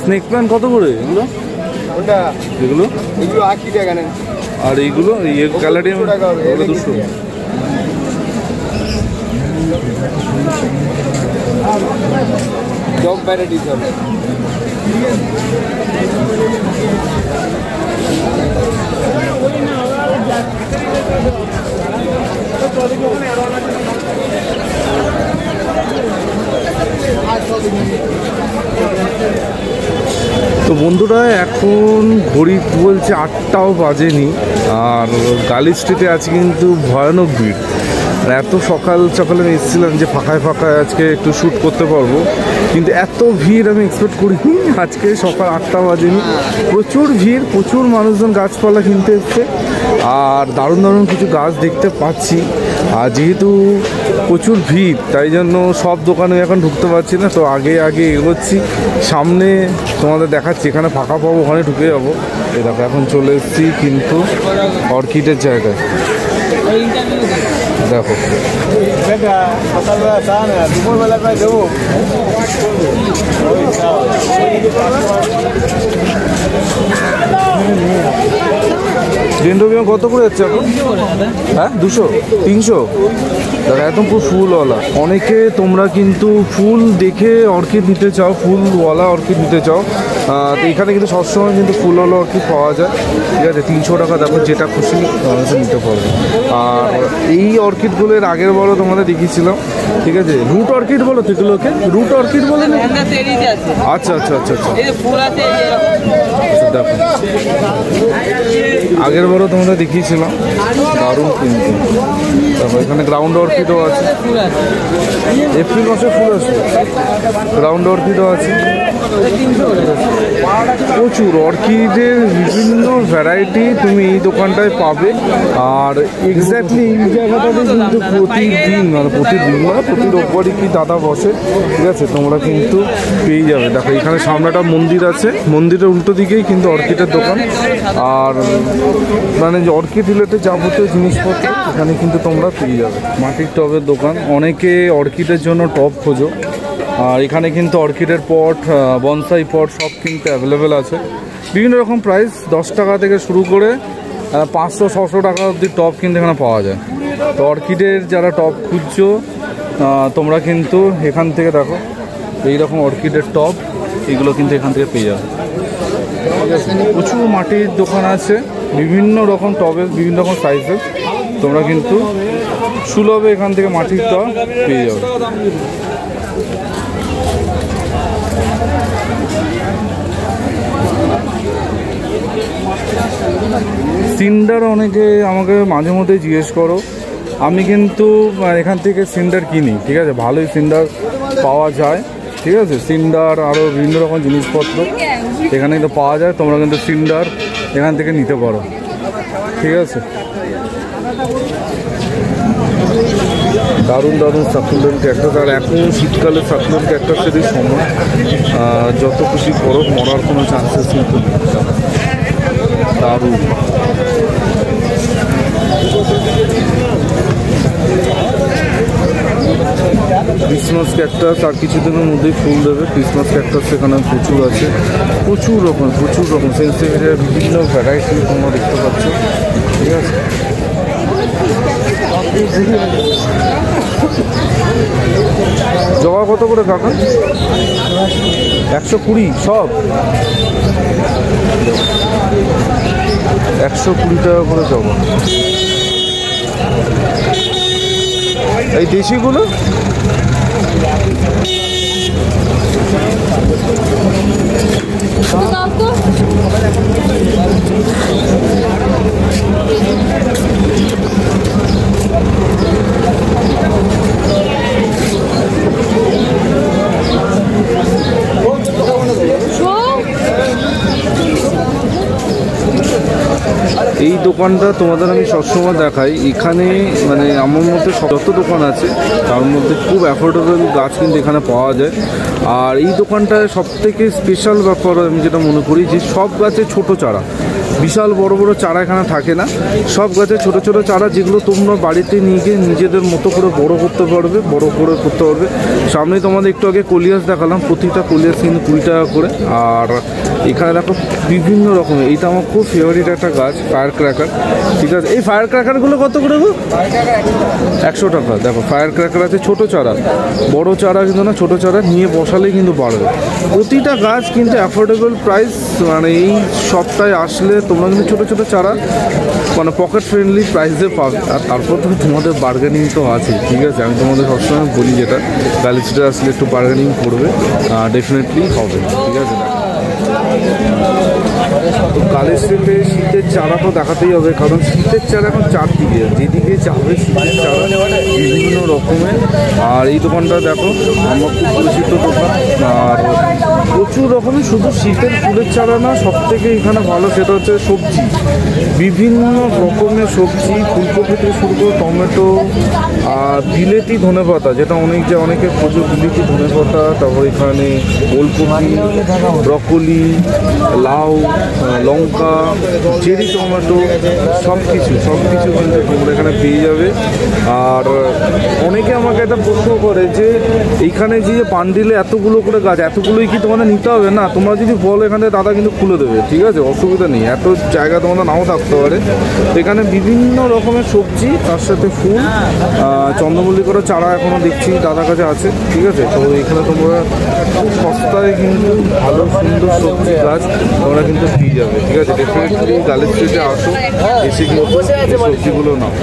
Snake plant কত করে এগুলো? ওটা এগুলো 80 টাকা নেন। আর এইগুলো এই ক্যালারিয়াম 200। জব ভ্যারাইটিস হবে। তো বন্ধুরা এখন ঘড়ি বলছে 8টাও বাজেনি, আর গালি স্ট্রিটে আছে কিন্তু ভয়ানক ভিড়। এত সকালে আমি এসেছিলাম যে ফাঁকায় ফাঁকায় আজকে একটু শ্যুট করতে পারবো, কিন্তু এত ভিড় আমি এক্সপেক্ট করিনি। আজকে সকাল 8টা বাজেনি, প্রচুর ভিড়, প্রচুর মানুষজন গাছপালা কিনতে এসছে, আর দারুণ দারুণ কিছু গাছ দেখতে পাচ্ছি। আর যেহেতু প্রচুর ভিড় তাই জন্য সব দোকানে এখন ঢুকতে পারছি না, তো আগে এগোচ্ছি, সামনে তোমাদের দেখাচ্ছি, এখানে ফাঁকা পাবো ওখানে ঢুকে যাবো। এই দেখো এখন চলে এসেছি কিন্তু অর্কিডের জায়গায়। দেখো ডেন্ড্রোবিয়াম কত করে যাচ্ছে এখন? হ্যাঁ 200 300 দাদা, একদম পুরো ফুলওয়ালা। অনেকে তোমরা কিন্তু ফুল দেখে অর্কিড নিতে চাও, ফুলওয়ালা অর্কিড নিতে চাও, তো এখানে কিন্তু সবসময় কিন্তু ফুলওয়ালা অর্কিড পাওয়া যায়। ঠিক আছে, 300 টাকা দেখো, যেটা খুশি নিতে পারবে। আর এই অর্কিডগুলো এর আগের বড় তোমাদের দেখিয়েছিলাম, ঠিক আছে। রুট অর্কিড বলো তো এগুলোকে, রুট অর্কিড বলে না? আচ্ছা আচ্ছা আচ্ছা আচ্ছা, দেখো আগের বড় তোমরা দেখিয়েছিলাম, দারুণ কিন্তু। তারপর এখানে গ্রাউন্ড অর্কিডও আছে, এপ্রিল মাসে ফুল আসবে, গ্রাউন্ড অর্কিডও আছে। প্রচুর অর্কিডের বিভিন্ন ভ্যারাইটি তুমি এই দোকানটায় পাবে। আর এক্স্যাক্টলি এই জায়গাটাতে কিন্তু প্রতিদিন প্রতি রোববারই কি দাদা বসে, ঠিক আছে, তোমরা কিন্তু পেয়ে যাবে। দেখো এখানে সামনেটা মন্দির আছে, মন্দিরের উল্টো দিকেই কিন্তু অর্কিডের দোকান। আর মানে যে অর্কিড রিলেটেড যাবতীয় জিনিসপত্র এখানে কিন্তু তোমরা পেয়ে যাবে। মাটির টবের দোকান, অনেকে অর্কিডের জন্য টব খোঁজো, আর এখানে কিন্তু অর্কিডের পট, বনসাই পট সব কিন্তু অ্যাভেলেবেল আছে। বিভিন্ন রকম প্রাইস, 10 টাকা থেকে শুরু করে 500-600 টাকা অবধি টব কিন্তু এখানে পাওয়া যায়। তো অর্কিডের যারা টব খুঁজছো তোমরা কিন্তু এখান থেকে দেখো এইরকম অর্কিডের টব, এগুলো কিন্তু এখান থেকে পেয়ে যাবে। ঠিক আছে, প্রচুর মাটির দোকান আছে, বিভিন্ন রকম টবের, বিভিন্ন রকম সাইজের, তোমরা কিন্তু সুলভে এখান থেকে মাটির টব পেয়ে যাবে। সিন্ডার অনেকে আমাকে মাঝে মধ্যে জিজ্ঞেস করো, আমি কিন্তু এখান থেকে সিন্ডার কিনি, ঠিক আছে, ভালোই সিন্ডার পাওয়া যায়, ঠিক আছে। সিন্ডার আরও বিভিন্ন রকম জিনিসপত্র এখানে কিন্তু পাওয়া যায়, তোমরা কিন্তু সিন্ডার এখান থেকে নিতে পারো, ঠিক আছে। দারুণ দারুণ সাকুলেন্ট ক্যাকটাস, আর এখন শীতকালে সাকুলেন্ট ক্যাকটাসেরই সময়, যত খুশি বরফ মরার কোনো চান্সেস কিন্তু নেই। দারুণ ক্রিসমাস ক্যাকটাস আর কিছুদিনের মধ্যেই ফুল দেবে। ক্রিসমাস ক্যাকটাস এখানে প্রচুর আছে, প্রচুর রকম সেন্সিভেরিয়ার বিভিন্ন ভ্যারাইটি তোমরা দেখতে পাচ্ছ, ঠিক আছে। জবা কত করে কাকা? 120 সব, 120 টাকা করে জবা। এই দেশিগুলো এই দোকানটা তোমাদের আমি সবসময় দেখাই। এখানে মানে আমার মধ্যে যত দোকান আছে তার মধ্যে খুব অ্যাফোর্ডেবল গাছ কিন্তু এখানে পাওয়া যায়। আর এই দোকানটায় সবথেকে স্পেশাল ব্যাপার আমি যেটা মনে করি যে সব গাছে ছোট চারা, বিশাল বড় বড় চারা এখানে থাকে না। সব গাছে ছোট ছোট চারা যেগুলো তোমরা বাড়িতে নিয়ে গিয়ে নিজেদের মতো করে বড় করতে পারবে, বড় করে করতে পারবে। সামনে তোমাদের একটু আগে কলিয়াস দেখালাম, প্রতিটা কলিয়াস কিন্তু 20 টাকা করে। আর এখানে দেখো বিভিন্ন রকমের, এইটা আমার খুব ফেভারিট একটা গাছ, ফায়ার ক্র্যাকার। ঠিক আছে, এই ফায়ার ক্র্যাকারগুলো কত করে গো? 100 টাকা। দেখো ফায়ার ক্র্যাকার আছে ছোট চারা, বড় চারা কিন্তু না, ছোট চারা নিয়ে বসালেই কিন্তু বাড়বে। প্রতিটা গাছ কিন্তু অ্যাফোর্ডেবল প্রাইস, মানে এই সপ্তাহে আসলে তোমরা কিন্তু ছোটো ছোটো চারা মানে পকেট ফ্রেন্ডলি প্রাইসে পাবে। আর তারপর তো তোমাদের বার্গেনিং তো আছে। ঠিক আছে, আমি তোমাদের সবসময় বলি যেটা, গ্যালাক্সিতে আসলে একটু বার্গেনিং করবে, ডেফিনেটলি হবে। ঠিক আছে, তো গ্যালাক্সিতে শীতের চারা তো দেখাতেই হবে, কারণ শীতের চারা এখন চারদিকে, যেদিকে যাবে শীতের চারা বিভিন্ন রকমের। আর এই দোকানটা দেখো আমার খুব পরিচিত দোকান, আর প্রচুর রকমের শুধু শীতের ফুলের চারা না, সব থেকে এখানে ভালো সেটা হচ্ছে সবজি, বিভিন্ন রকমের সবজি, ফুলকপি থেকে শুরু করে টমেটো, আর বিলেতি ধনেপাতা, যেটা অনেকে প্রচুর বিলেতি ধনেপাতা, তারপর এখানে ওলকপি, ব্রকলি, লাউ, লঙ্কা, চেরি টমেটো, সব কিছু কিন্তু তোমরা এখানে পেয়ে যাবে। আর অনেকে আমাকে একটা প্রশ্ন করে যে এইখানে যে বান্ডিলে এতগুলো করে গাছ, এতগুলোই কি তোমাদের নিতে হবে? না, তোমরা যদি বলো এখানে দাদা কিন্তু খুলে দেবে। ঠিক আছে, অসুবিধা নেই, এত জায়গা তোমাদের নাও থাকতে পারে। তো এখানে বিভিন্ন রকমের সবজি, তার সাথে ফুল, চন্দ্রমল্লিকারও চারা এখনও দেখছি দাদার কাছে আছে। ঠিক আছে, তো এখানে তোমরা খুব সস্তায় কিন্তু ভালো সুন্দর সবজি গাছ তোমরা কিন্তু পেয়ে যাবে। ঠিক আছে, ডেফিনেটলি গ্যালাক্সিতে আসো, এসে কিন্তু এই সবজিগুলো নাও।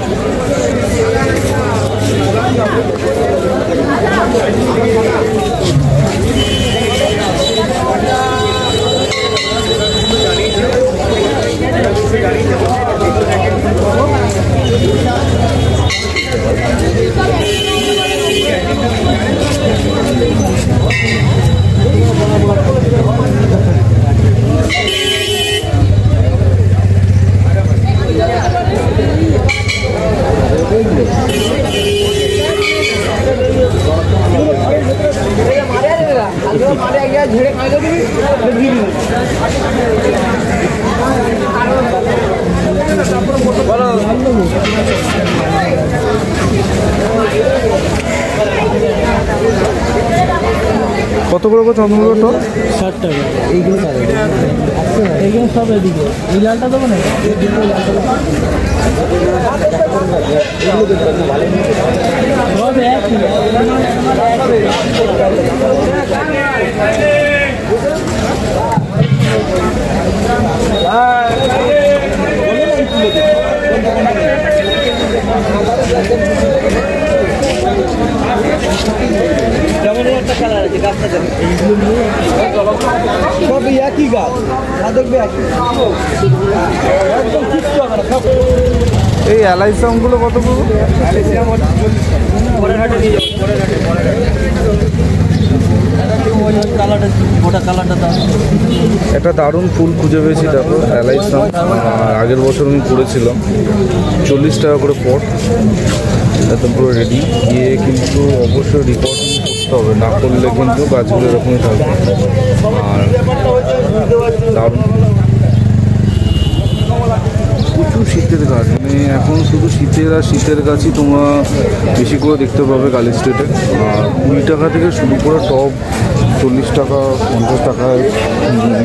কত করে চন্দ্রমল্লিকা? 60 টাকা। এইগুলো সব এদিকে, এই লালটা দেবো না, সব একই। একটা কালার আছে, গাছটা দেখবে সব একই গাছ, দেখবে একই, একদম ঠিক হবে না সব। এই অ্যালাইসামগুলো কত করবো? পরের হাটে নিয়ে যাবো, পরের হাটে কালারটা, গোটা কালারটা দাও। একটা দারুণ ফুল খুঁজে পেয়েছি, দেখো অ্যালাইসাম। আগের বছর আমি করেছিলাম 40 টাকা করে পট, একদম পুরো রেডি। গিয়ে কিন্তু অবশ্যই রিপোর্টিং করতে হবে, না করলে কিন্তু গাছগুলো এরকমই থাকবে। আর দারুণ প্রচুর শীতের গাছ, মানে এখন শুধু শীতের আর শীতের গাছই তোমরা বেশি করে দেখতে পাবে কালী স্ট্রিটে। আর 20 টাকা থেকে শুরু করে টব 40 টাকা 50 টাকায়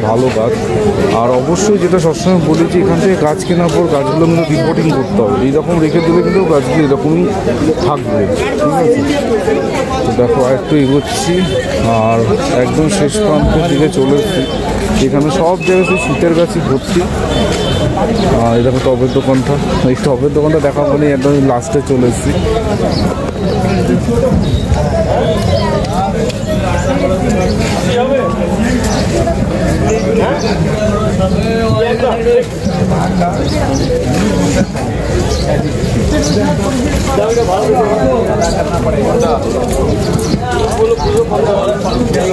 ভালো গাছ। আর অবশ্যই যেটা সবসময় বলেছি, এখান থেকে গাছ কেনার পর গাছগুলো কিন্তু রিপোর্টিং করতে হবে। এইরকম রেখে দিলে কিন্তু গাছগুলো এরকমই থাকবে, ঠিক আছে? দেখো একটু এগোচ্ছি আর একদম শেষ প্রান্তের দিকে চলে এসেছি। এখানে সব জায়গায় সেই শীতের গাছই ভর্তি। এই দেখো টবের দোকানটা, এই টবের দোকানটা দেখা মানে একদম লাস্টে চলে এসেছি।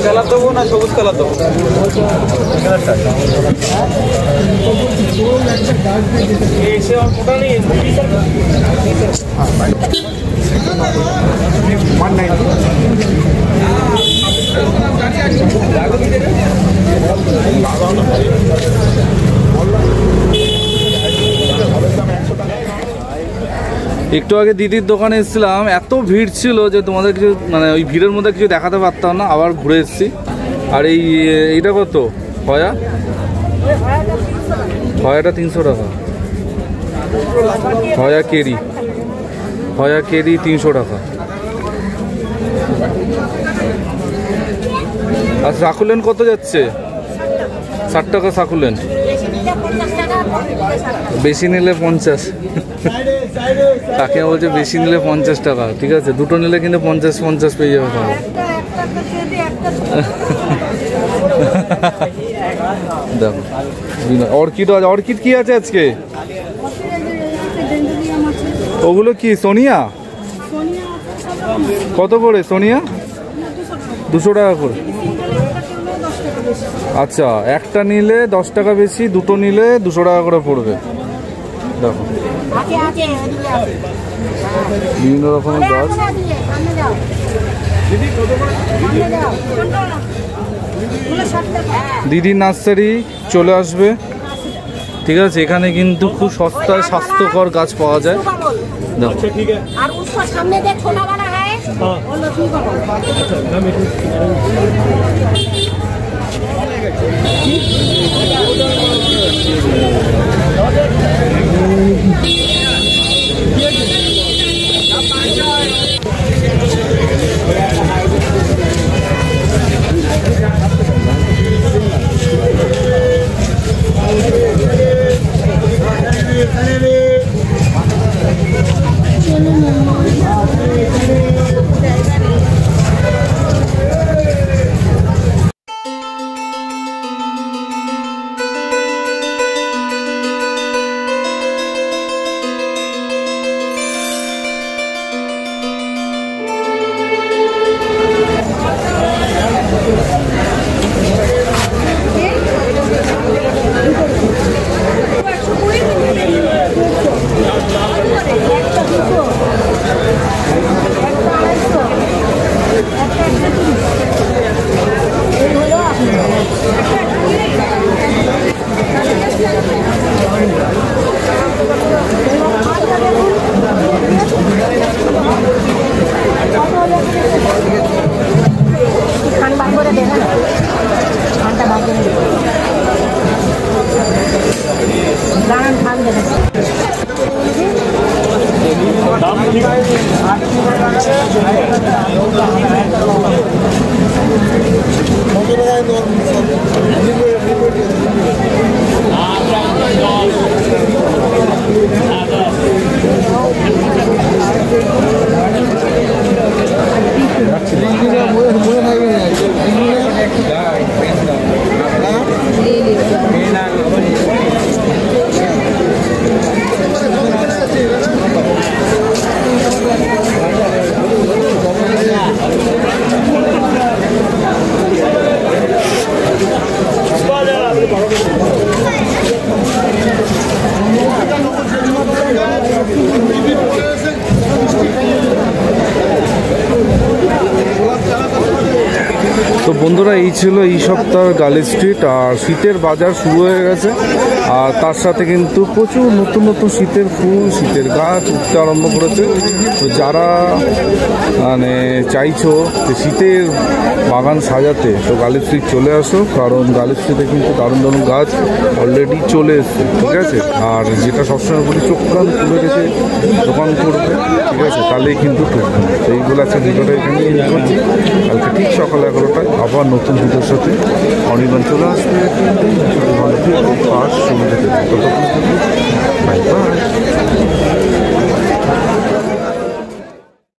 কালার দেবো না সবুজ কালার দেবো? একটু আগে দিদির দোকানে এসেছিলাম, এত ভিড় ছিল যে তোমাদের কিছু মানে ওই ভিড়ের মধ্যে কিছু দেখাতে পারতাম না। আবার ঘুরে এসেছি। আর এইটা কত? হয়াটা 300 টাকা। হয়া কেরি 300 টাকা। আর সাকুলেন কত যাচ্ছে? 60 টাকা সাকুলেন। বেশি নিলে 50। তাকে বলছে বেশি নিলে 50 টাকা, ঠিক আছে? দুটো নিলে কিন্তু 50 পেয়ে যাবে তাহলে। দেখো অর্কিড কি আছে আজকে? ওগুলো কি সোনিয়া? কত করে সোনিয়া? 200 টাকা করে। আচ্ছা, একটা নিলে 10 টাকা বেশি, দুটো নিলে 200 টাকা করে পড়বে। দেখো বিভিন্ন রকমের গাছ। দিদি নার্সারি চলে আসবে, ঠিক আছে? এখানে কিন্তু খুব সস্তায় স্বাস্থ্যকর গাছ পাওয়া যায়। দেখো তো বন্ধুরা এই ছিল এই সপ্তাহের গার্লি স্ট্রিট। আর শীতের বাজার শুরু হয়ে গেছে, আর তার সাথে কিন্তু প্রচুর নতুন নতুন শীতের ফুল, শীতের গাছ উঠতে আরম্ভ করেছে। তো যারা মানে চাইছো যে শীতের বাগান সাজাতে, তো গার্লি স্ট্রিট চলে আসো, কারণ গার্লি স্ট্রিটে কিন্তু দারুণ দারুণ গাছ অলরেডি চলে এসছে, ঠিক আছে। আর যেটা সবসময় বলি, চোখ কান খুলে রেখে দোকান করবে, ঠিক আছে, তাহলেই কিন্তু ঠকবে। তো এইগুলো আছে ভিডিওটা এখানে এন্ড করছি। কালকে ঠিক সকাল 11টায় আবার নতুন ভিডিওর সাথে অনির্বাণ চলে আসবে। ভালো থেকে পাস সুবিধা দেবে।